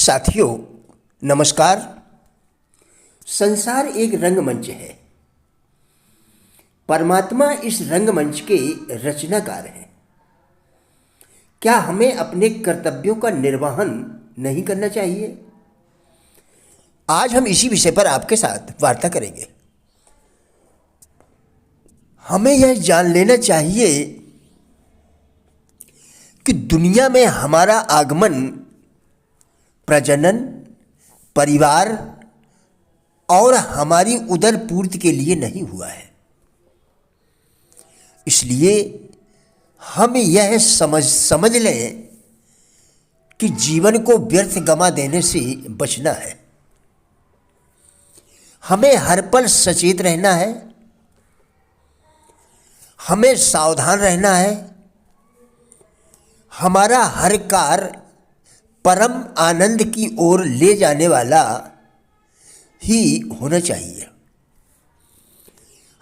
साथियों, नमस्कार। संसार एक रंगमंच है। परमात्मा इस रंगमंच के रचनाकार हैं। क्या हमें अपने कर्तव्यों का निर्वहन नहीं करना चाहिए? आज हम इसी विषय पर आपके साथ वार्ता करेंगे। हमें यह जान लेना चाहिए कि दुनिया में हमारा आगमन प्रजनन, परिवार और हमारी उदर पूर्ति के लिए नहीं हुआ है। इसलिए हम यह समझ लें कि जीवन को व्यर्थ गंवा देने से बचना है। हमें हर पल सचेत रहना है, हमें सावधान रहना है। हमारा हर कार्य परम आनंद की ओर ले जाने वाला ही होना चाहिए।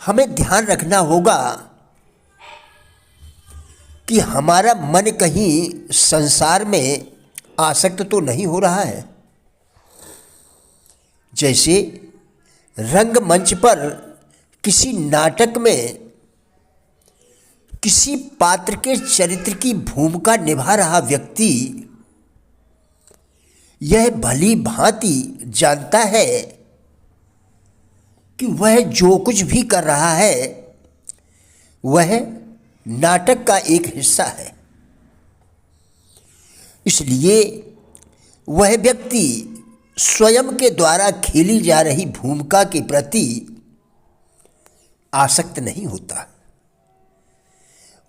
हमें ध्यान रखना होगा कि हमारा मन कहीं संसार में आसक्त तो नहीं हो रहा है। जैसे रंगमंच पर किसी नाटक में किसी पात्र के चरित्र की भूमिका निभा रहा व्यक्ति यह भली भांति जानता है कि वह जो कुछ भी कर रहा है वह नाटक का एक हिस्सा है। इसलिए वह व्यक्ति स्वयं के द्वारा खेली जा रही भूमिका के प्रति आसक्त नहीं होता।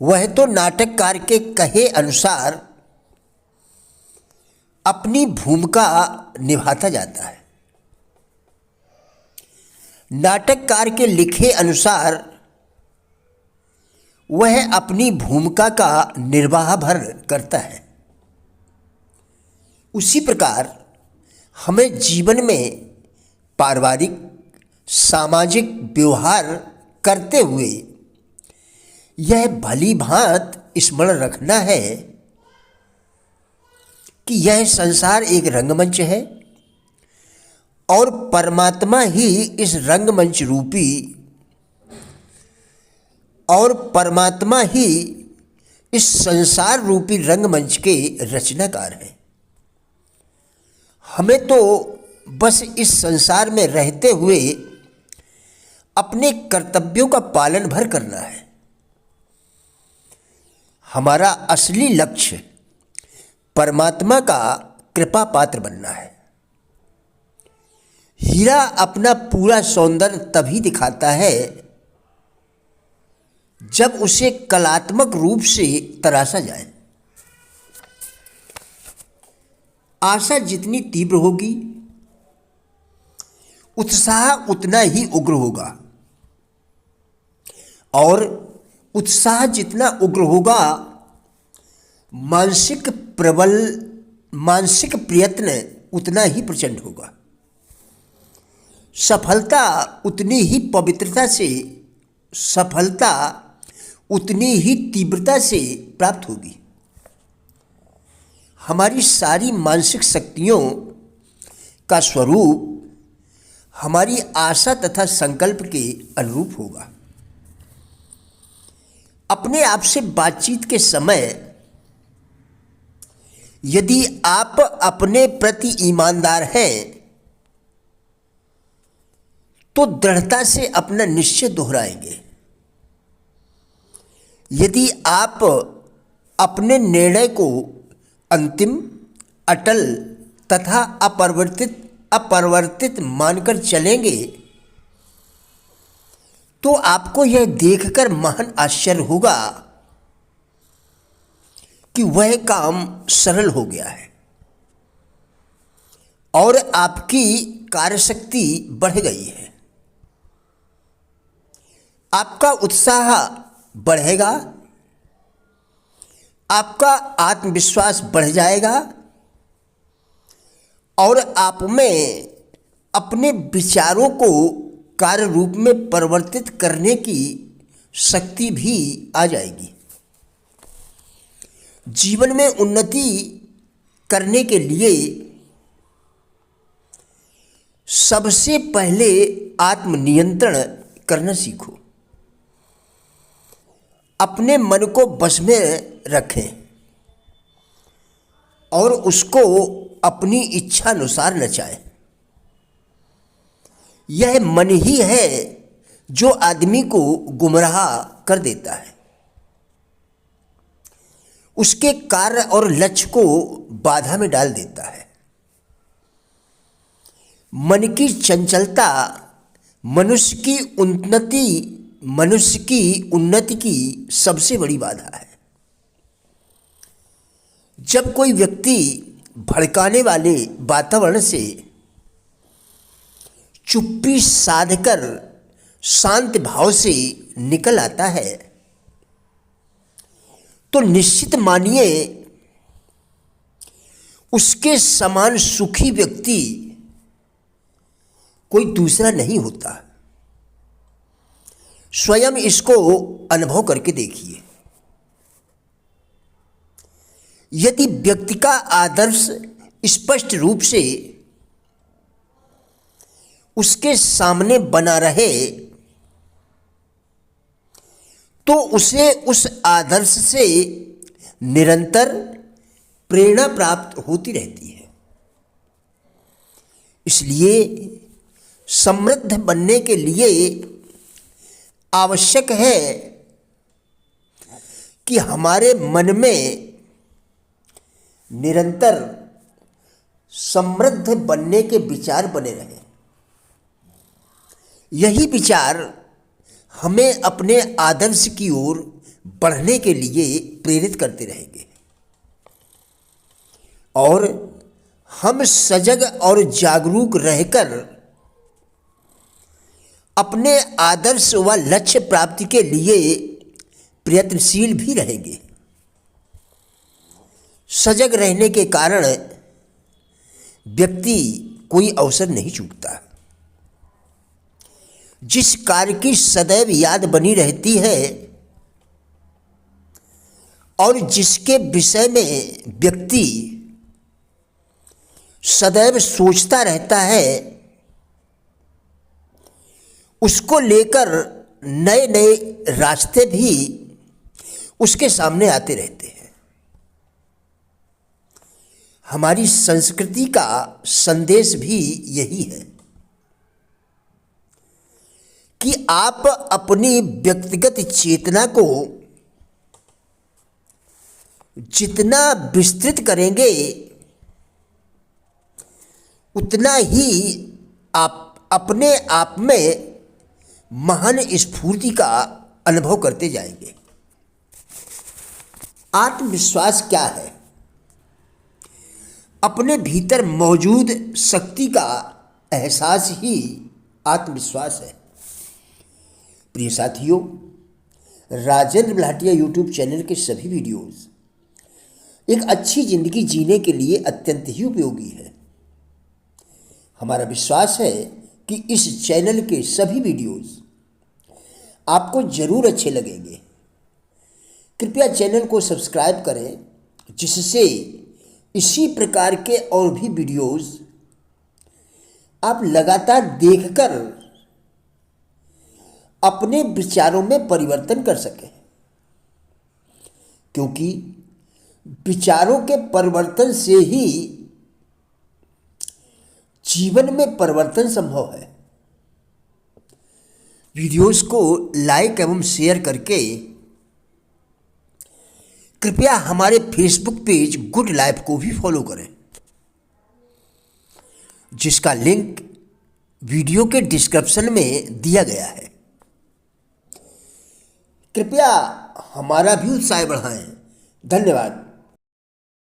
वह तो नाटककार के कहे अनुसार अपनी भूमिका निभाता जाता है। नाटककार के लिखे अनुसार वह अपनी भूमिका का निर्वाह भर करता है। उसी प्रकार हमें जीवन में पारिवारिक सामाजिक व्यवहार करते हुए यह भली भांति स्मरण रखना है कि यह संसार एक रंगमंच है और परमात्मा ही इस रंगमंच रूपी और परमात्मा ही इस संसार रूपी रंगमंच के रचनाकार हैं। हमें तो बस इस संसार में रहते हुए अपने कर्तव्यों का पालन भर करना है। हमारा असली लक्ष्य परमात्मा का कृपा पात्र बनना है। हीरा अपना पूरा सौंदर्य तभी दिखाता है जब उसे कलात्मक रूप से तराशा जाए। आशा जितनी तीव्र होगी उत्साह उतना ही उग्र होगा, और उत्साह जितना उग्र होगा मानसिक प्रयत्न उतना ही प्रचंड होगा। सफलता उतनी ही पवित्रता से, सफलता उतनी ही तीव्रता से प्राप्त होगी। हमारी सारी मानसिक शक्तियों का स्वरूप हमारी आशा तथा संकल्प के अनुरूप होगा। अपने आप से बातचीत के समय यदि आप अपने प्रति ईमानदार हैं तो दृढ़ता से अपना निश्चय दोहराएंगे। यदि आप अपने निर्णय को अंतिम, अटल तथा अपरिवर्तित मानकर चलेंगे तो आपको यह देखकर महान आश्चर्य होगा कि वह काम सरल हो गया है और आपकी कार्यशक्ति बढ़ गई है। आपका उत्साह बढ़ेगा, आपका आत्मविश्वास बढ़ जाएगा और आप में अपने विचारों को कार्य रूप में परिवर्तित करने की शक्ति भी आ जाएगी। जीवन में उन्नति करने के लिए सबसे पहले आत्मनियंत्रण करना सीखो। अपने मन को बस में रखें और उसको अपनी इच्छा अनुसार नचाएं। यह मन ही है जो आदमी को गुमराह कर देता है, उसके कार्य और लक्ष्य को बाधा में डाल देता है। मन की चंचलता मनुष्य की उन्नति की सबसे बड़ी बाधा है। जब कोई व्यक्ति भड़काने वाले वातावरण से चुप्पी साधकर शांत भाव से निकल आता है तो निश्चित मानिए उसके समान सुखी व्यक्ति कोई दूसरा नहीं होता। स्वयं इसको अनुभव करके देखिए। यदि व्यक्ति का आदर्श स्पष्ट रूप से उसके सामने बना रहे तो उसे उस आदर्श से निरंतर प्रेरणा प्राप्त होती रहती है। इसलिए समृद्ध बनने के लिए आवश्यक है कि हमारे मन में निरंतर समृद्ध बनने के विचार बने रहें। यही विचार हमें अपने आदर्श की ओर बढ़ने के लिए प्रेरित करते रहेंगे और हम सजग और जागरूक रहकर अपने आदर्श व लक्ष्य प्राप्ति के लिए प्रयत्नशील भी रहेंगे। सजग रहने के कारण व्यक्ति कोई अवसर नहीं चूकता। जिस कार्य की सदैव याद बनी रहती है और जिसके विषय में व्यक्ति सदैव सोचता रहता है, उसको लेकर नए नए रास्ते भी उसके सामने आते रहते हैं। हमारी संस्कृति का संदेश भी यही है कि आप अपनी व्यक्तिगत चेतना को जितना विस्तृत करेंगे उतना ही आप अपने आप में महान स्फूर्ति का अनुभव करते जाएंगे। आत्मविश्वास क्या है? अपने भीतर मौजूद शक्ति का एहसास ही आत्मविश्वास है। प्रिय साथियों, राजेंद्र भाटिया यूट्यूब चैनल के सभी वीडियोस एक अच्छी जिंदगी जीने के लिए अत्यंत ही उपयोगी है। हमारा विश्वास है कि इस चैनल के सभी वीडियोस आपको जरूर अच्छे लगेंगे। कृपया चैनल को सब्सक्राइब करें जिससे इसी प्रकार के और भी वीडियोस आप लगातार देखकर अपने विचारों में परिवर्तन कर सकें, क्योंकि विचारों के परिवर्तन से ही जीवन में परिवर्तन संभव है। वीडियोस को लाइक एवं शेयर करके कृपया हमारे फेसबुक पेज गुड लाइफ को भी फॉलो करें, जिसका लिंक वीडियो के डिस्क्रिप्शन में दिया गया है। कृपया हमारा भी उत्साह बढ़ाएं। धन्यवाद।